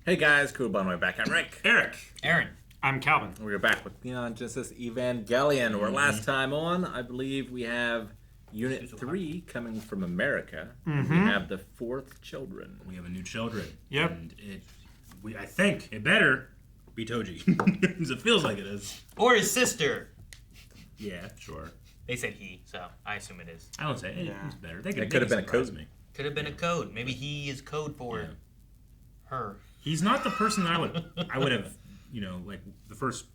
Hey guys, cool by my back. I'm Rick. Eric. Aaron. I'm Calvin. We're back with Neon Genesis Evangelion, where last time on, I believe we have Unit 3 coming from America. We have the fourth children. We have a new children. Yep. And I think it better be Tohji. Because it feels like it is. Or his sister. Yeah, sure. They said he, so I assume it is. I don't say it's better. It could have been a code. Could have been a code. Maybe he is code for her. He's not the person that I would have, like the first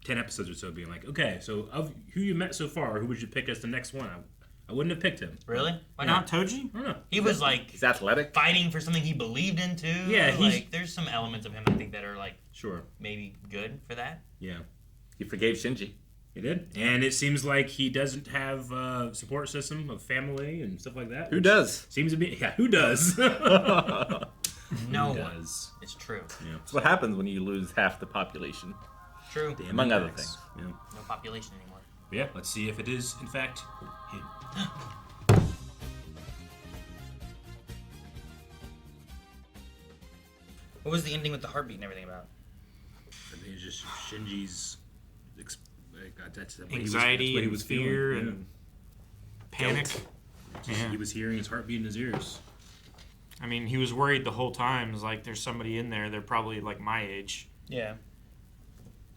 10 episodes or so being like, okay, so of who you met so far, who would you pick as the next one? I wouldn't have picked him. Really? Why Not not? Tohji? I don't know. He was like He's athletic. fighting for something he believed in too. Yeah, like there's some elements of him I think that are like Sure. maybe good for that. Yeah. He forgave Shinji. He did. And it seems like he doesn't have a support system of family and stuff like that. Who does? Seems to be, who does? No Who one. does? It's true. Yeah. That's what happens when you lose half the population, True. Damn among other impacts. things. Yeah. No population anymore. But yeah, let's see if it is, in fact, him. What was the ending with the heartbeat and everything about? I think it's just Shinji's that's what Anxiety, he was fear, feeling. and panic. Yeah. He was hearing his heartbeat in his ears. I mean, he was worried the whole time. It's like, there's somebody in there. They're probably like my age. Yeah.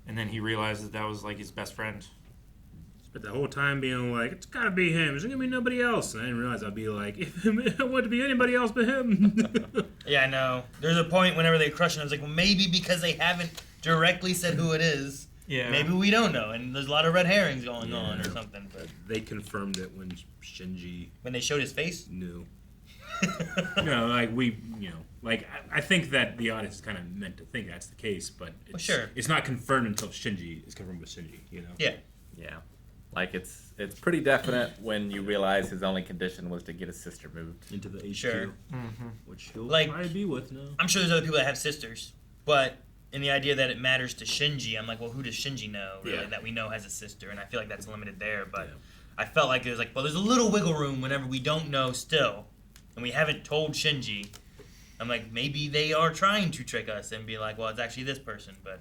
And then he realized that was like his best friend. But the whole time being like, it's gotta be him. There's gonna be nobody else. And I didn't realize I'd be like, if I want to be anybody else but him. Yeah, I know. There's a point whenever they crush it, I was like, well, maybe because they haven't directly said who it is. Yeah. Maybe we don't know, and there's a lot of red herrings going on or something. But They confirmed it when Shinji when they showed his face, knew. I think that the audience is kind of meant to think that's the case, but it's not confirmed until Shinji is confirmed with Shinji, Yeah. Yeah. Like, it's pretty definite when you realize his only condition was to get his sister moved. Into the HQ, Sure. which he'll Like- probably be with now. I'm sure there's other people that have sisters, but in the idea that it matters to Shinji, I'm like, well, who does Shinji know, really, that we know has a sister? And I feel like that's limited there, but I felt like it was like, well, there's a little wiggle room whenever we don't know still, and we haven't told Shinji. I'm like, maybe they are trying to trick us and be like, well, it's actually this person, but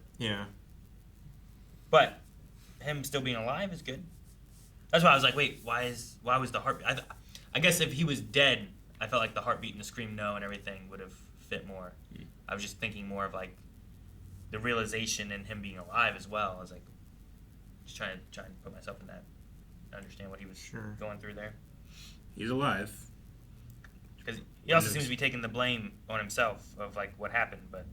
him still being alive is good. That's why I was like, wait, why was the heartbeat? I guess if he was dead, I felt like the heartbeat and the scream no and everything would have fit more. I was just thinking more of like the realization and him being alive as well. I was like, just trying to put myself in that, understand what he was going through there. He's alive. Because he also seems to be taking the blame on himself of like what happened, but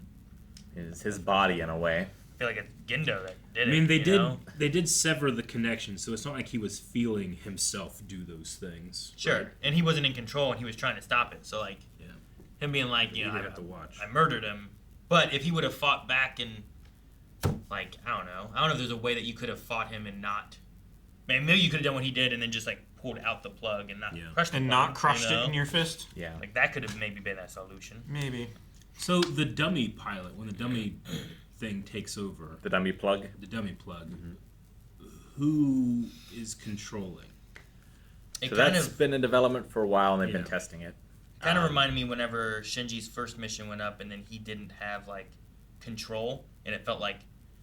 It's his body, in a way. I feel like it's Gendo that did it. I mean, know? they did sever the connection, so it's not like he was feeling himself do those things. Sure, right? and he wasn't in control, and he was trying to stop it. So like, him being like, You have to watch. I murdered him. But if he would have fought back and, like, I don't know if there's a way that you could have fought him and not. Maybe you could have done what he did and then just like pulled out the plug and not crushed the and plug, not crushed it in your fist. Yeah. Like that could have maybe been a solution. Maybe. So the dummy pilot, when the dummy thing takes over, The dummy plug. who is controlling? It So kind that's of been in development for a while, and they've been testing it. reminded me whenever Shinji's first mission went up and then he didn't have like control and it felt like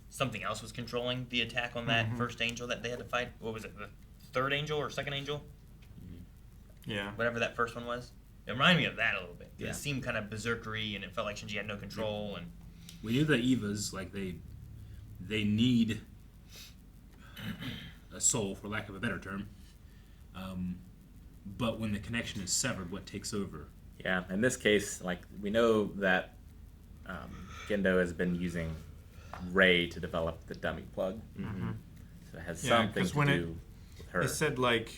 something else was controlling the attack on that first angel that they had to fight. What was it, the third angel or second angel? Yeah. Whatever that first one was. It reminded me of that a little bit. Yeah. It seemed kind of berserkery and it felt like Shinji had no control and We knew that Evas, like they need a soul, for lack of a better term. But when the connection is severed, what takes over? Yeah, in this case, like, we know that Gendo has been using Ray to develop the dummy plug. So it has something to do with her. It said like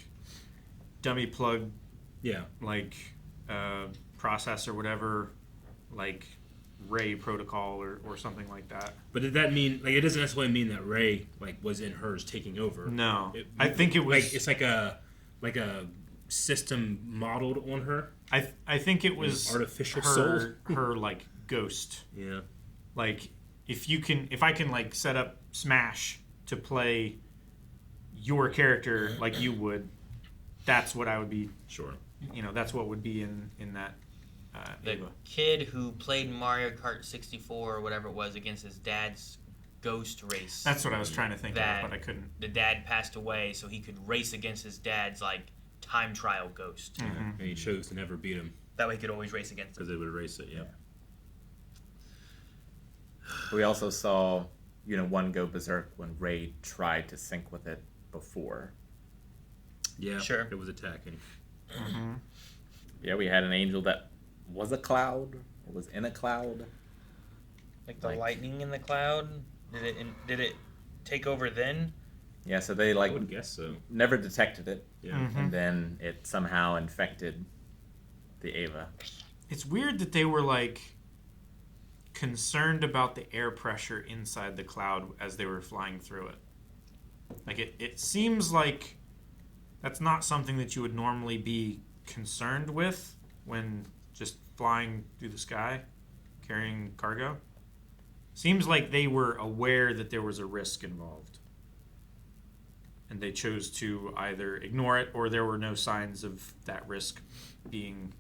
dummy plug, Yeah. like process or whatever, like Ray protocol or something like that. But did that mean, like, it doesn't necessarily mean that Ray, like, was in hers taking over? No. I think it was like, it's like a system modeled on her. I think it was artificial her like ghost. Yeah. Like if I can like set up Smash to play your character like you would, that's what I would be. Sure. That's what would be in that the Ava. kid who played Mario Kart 64 or whatever it was against his dad's ghost race. That's what I was trying to think of, that but I couldn't. The dad passed away, so he could race against his dad's like time trial ghost. And he chose to never beat him That way he could always race against him. because they would erase it. Yeah. We also saw, one go berserk when Ray tried to sync with it before. Yeah. Sure. It was attacking. Yeah, we had an angel that was a cloud, or was in a cloud. Like the lightning in the cloud. Did it take over then? Yeah, so they I would guess so. never detected it, Yeah. and then it somehow infected the Ava. It's weird that they were like concerned about the air pressure inside the cloud as they were flying through it. Like it seems like that's not something that you would normally be concerned with when just flying through the sky, carrying cargo. Seems like they were aware that there was a risk involved. And they chose to either ignore it or there were no signs of that risk being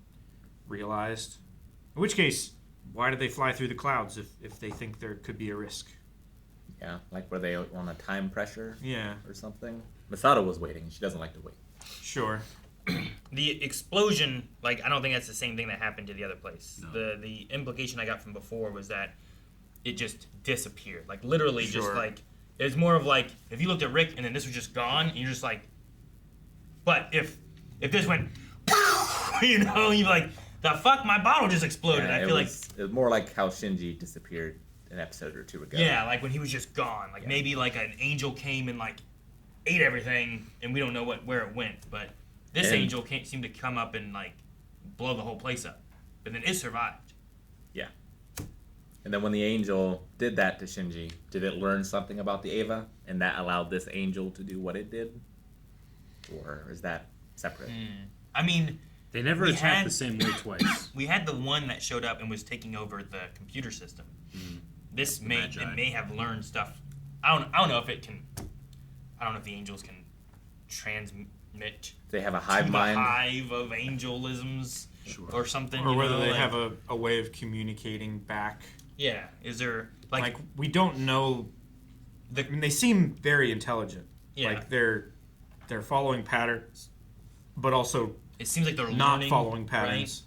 realized. In which case, why did they fly through the clouds if they think there could be a risk? Yeah, like were they on a time pressure Yeah, or something? Masato was waiting. She doesn't like to wait. sure. The explosion, like I don't think that's the same thing that happened to the other place. No. The implication I got from before was that it just disappeared. Like literally just Sure. like it was more of like if you looked at Rick and then this was just gone and you're just like, but if this went you're like, the fuck, my bottle just exploded. Yeah, I feel like it was more like how Shinji disappeared an episode or two ago. yeah, like when he was just gone. Like maybe like an angel came and like ate everything and we don't know where it went, but this And- angel can't seem to come up and like blow the whole place up. But then it survived. Yeah. And then when the angel did that to Shinji, did it learn something about the Ava, and that allowed this angel to do what it did? Or is that separate? I mean, They never We attacked had- the same way twice. we had the one that showed up and was taking over the computer system. This Magi. it may have learned stuff. I don't know if it can. I don't know if the angels can transmit They have a to hive the mind. hive of angelisms Sure. or something. Or you whether know, they like- have a way of communicating back. Yeah. Is there Like we don't know. I mean, they seem very intelligent. Yeah. Like they're following patterns, but also it seems like they're not learning, following right? patterns.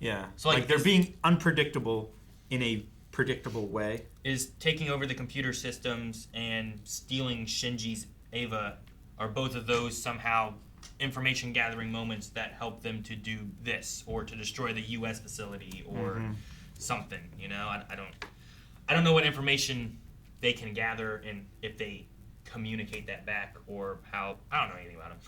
Yeah. So, like, they're this- being unpredictable in a predictable way. Is taking over the computer systems and stealing Shinji's Ava, are both of those somehow information gathering moments that help them to do this or to destroy the U.S. facility or something? You know, I don't know what information they can gather and if they communicate that back or how. I don't know anything about them.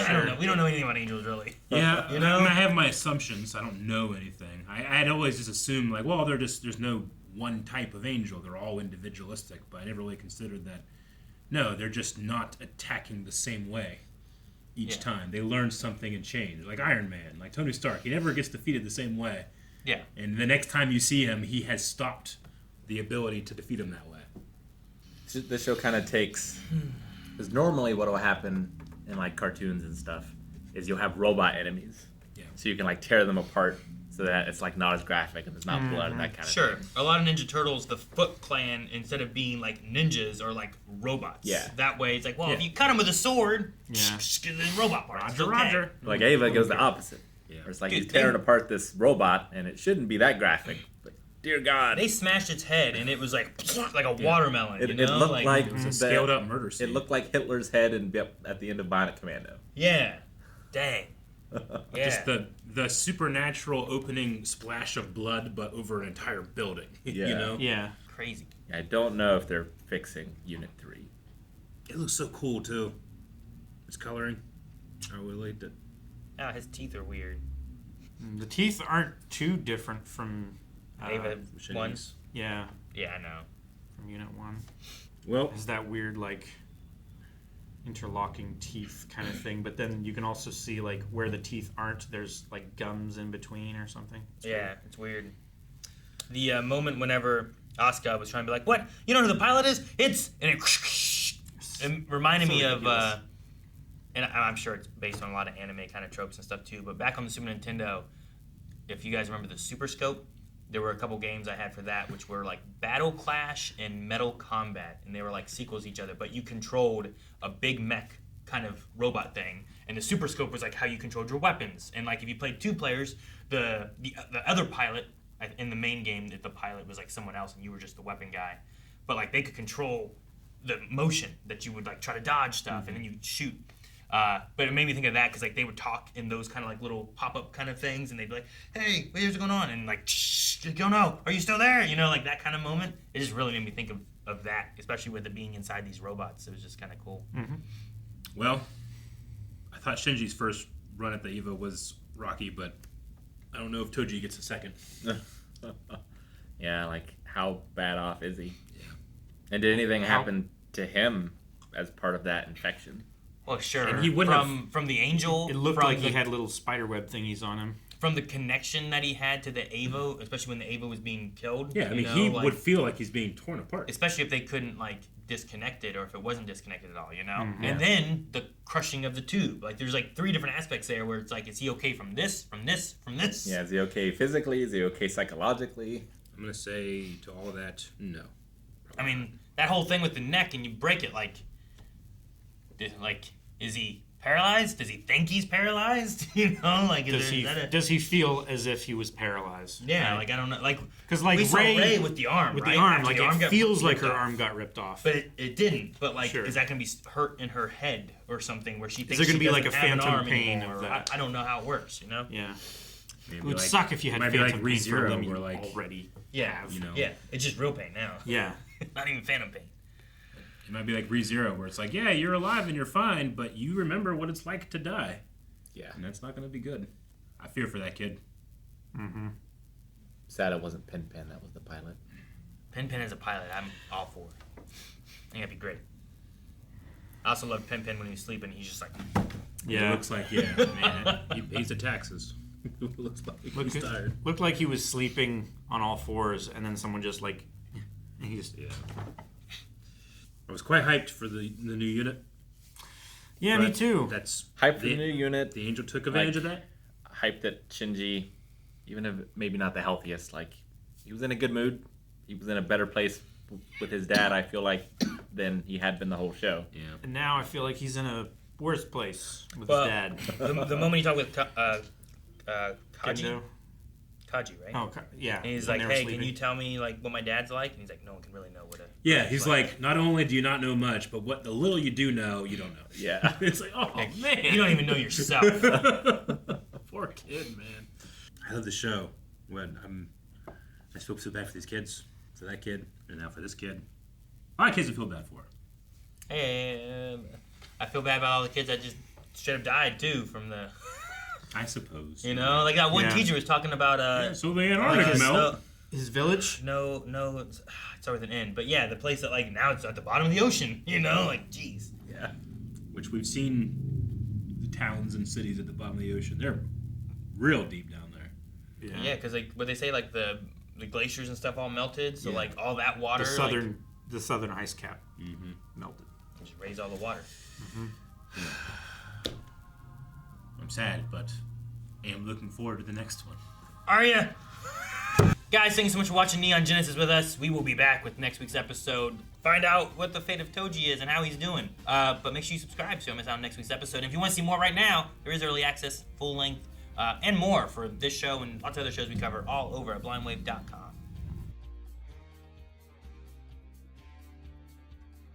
I don't know. We don't know anything about angels really. Yeah, You know? I have my assumptions. I don't know anything. I'd always just assume like, well, there's no one type of angel. They're all individualistic. But I never really considered that. No, they're just not attacking the same way each time. They learn something and change. Like Iron Man, like Tony Stark. He never gets defeated the same way. Yeah. And the next time you see him, he has stopped the ability to defeat him that way. This show kind of takes, because normally what will happen in like cartoons and stuff is you'll have robot enemies, Yeah. so you can like tear them apart so that it's like not as graphic and there's not blood and that kind of Sure. thing. A lot of Ninja Turtles, the Foot Clan, instead of being like ninjas, are like robots. Yeah. That way, it's like, well, if Yeah. you cut them with a sword, Yeah. the robot part. It's Roger, okay. Roger. Like Ava goes the opposite. Yeah. Where it's like Dude, he's tearing apart this robot and it shouldn't be that graphic, but dear God, They smashed its head, and it was like a watermelon. it, you it know? looked like It was a the- scaled up murder scene. It looked like Hitler's head at the end of Bionic Commando. yeah. Dang. Yeah. Just the supernatural opening splash of blood, but over an entire building. Yeah. You know, Yeah. Crazy. I don't know if they're fixing Unit 3. it looks so cool too. Its coloring, I really liked it. Oh, his teeth are weird. The teeth aren't too different from. Ava one. Shinji's. Yeah, Yeah, I know. from Unit 1. Well, Is that weird, like, interlocking teeth kind of thing, but then you can also see, like, where the teeth aren't, there's, like, gums in between or something. Yeah, it's weird. The moment whenever Asuka was trying to be like, "What? You don't know who the pilot is? It's..." And it reminded me So of... ridiculous. and I'm sure it's based on a lot of anime kind of tropes and stuff too, but back on the Super Nintendo, if you guys remember the Super Scope, there were a couple games I had for that, which were like Battle Clash and Metal Combat, and they were like sequels to each other, but you controlled a big mech kind of robot thing, and the Super Scope was like how you controlled your weapons. And like if you played 2 players, the other pilot in the main game, the pilot was like someone else, and you were just the weapon guy. But like they could control the motion that you would like try to dodge stuff, and then you'd shoot. But it made me think of that because like they would talk in those kind of like little pop-up kind of things, and they'd be like, "Hey, what's going on?" And like, "Shh, oh no, are you still there?" You know, like that kind of moment. It just really made me think of that, especially with it being inside these robots. It was just kind of cool. Mm-hmm. Well, I thought Shinji's first run at the Evo was rocky, but I don't know if Tohji gets a second. Yeah, like how bad off is he? Yeah. And did anything happen to him as part of that infection? Well, sure. And he would from the angel. It looked from like he had little spiderweb thingies on him. From the connection that he had to the Evo, especially when the Evo was being killed. Yeah, I mean, he would feel like he's being torn apart. Especially if they couldn't like disconnect it, or if it wasn't disconnected at all, you know. Mm-hmm. And then the crushing of the tube. Like there's like 3 different aspects there where it's like, is he okay from this, from this, from this? Yeah, is he okay physically? Is he okay psychologically? I'm going to say to all of that, no. I mean, that whole thing with the neck and you break it, like, is he paralyzed? Does he think he's paralyzed? You know, like, Does he feel as if he was paralyzed? Yeah, right? like I don't know, like because like we saw Ray with the arm, with right? the arm, After like the arm it got feels like ripped her off. arm got ripped off. But it didn't. But like, Sure. is that gonna be hurt in her head or something where she thinks there gonna she be like doesn't a have an phantom arm pain anymore? of that? I don't know how it works, you know? Yeah, Maybe it would like- suck if you had might be phantom like pain for ReZero, them where you like, already Yeah, have. you know. yeah, it's just real pain now. Yeah, Not even phantom pain. It might be like ReZero, where it's like, yeah, you're alive and you're fine, but you remember what it's like to die. Yeah. And that's not going to be good. I fear for that kid. mm-hmm. Sad it wasn't Pin Pin that was the pilot. Pin Pin as a pilot, I'm all for it. I think that'd be great. I also love Pin Pin when he's sleeping. He's just like, It Yeah, looks like, yeah, man, he pays the taxes. It looks like he's tired. looked like he was sleeping on all fours, and then someone just like, and he just Yeah. I was quite hyped for the new unit. yeah, me but too. That's Hype for the new unit. The Angel took advantage of that. Hype that Shinji, even if maybe not the healthiest, like he was in a good mood. He was in a better place with his dad, I feel like, than he had been the whole show. Yeah. And now I feel like he's in a worse place with well, his dad. the moment he talked with Kaji, Gendo? Kaji, right? Oh, yeah. And he's when like, they were hey, sleeping. can you tell me like what my dad's like? And he's like, no one can really know what a Yeah, dad's he's like, not only do you not know much, but what the little you do know, you don't know. Yeah. It's like, oh, man. you don't even know yourself. Poor kid, man. I love the show. I feel so bad for these kids, for that kid, and now for this kid. A lot of kids I feel bad for. Hey, I feel bad about all the kids that just straight up died too from the, I suppose. you know, like that one Yeah. teacher was talking about Yeah, so the Antarctic melt. His village? no, it's starts with an N, but yeah, the place that like now it's at the bottom of the ocean, you know, like jeez. Yeah. Which we've seen the towns and cities at the bottom of the ocean. They're real deep down there. Yeah, because like what they say, like the glaciers and stuff all melted, so Yeah. like all that water, The southern ice cap melted. like, just raised all the water. I'm sad, but I am looking forward to the next one. Are ya? Guys, thanks so much for watching Neon Genesis with us. We will be back with next week's episode. Find out what the fate of Tohji is and how he's doing. But make sure you subscribe so you don't miss out on next week's episode. And if you want to see more right now, there is early access, full length, and more for this show and lots of other shows we cover all over at blindwave.com.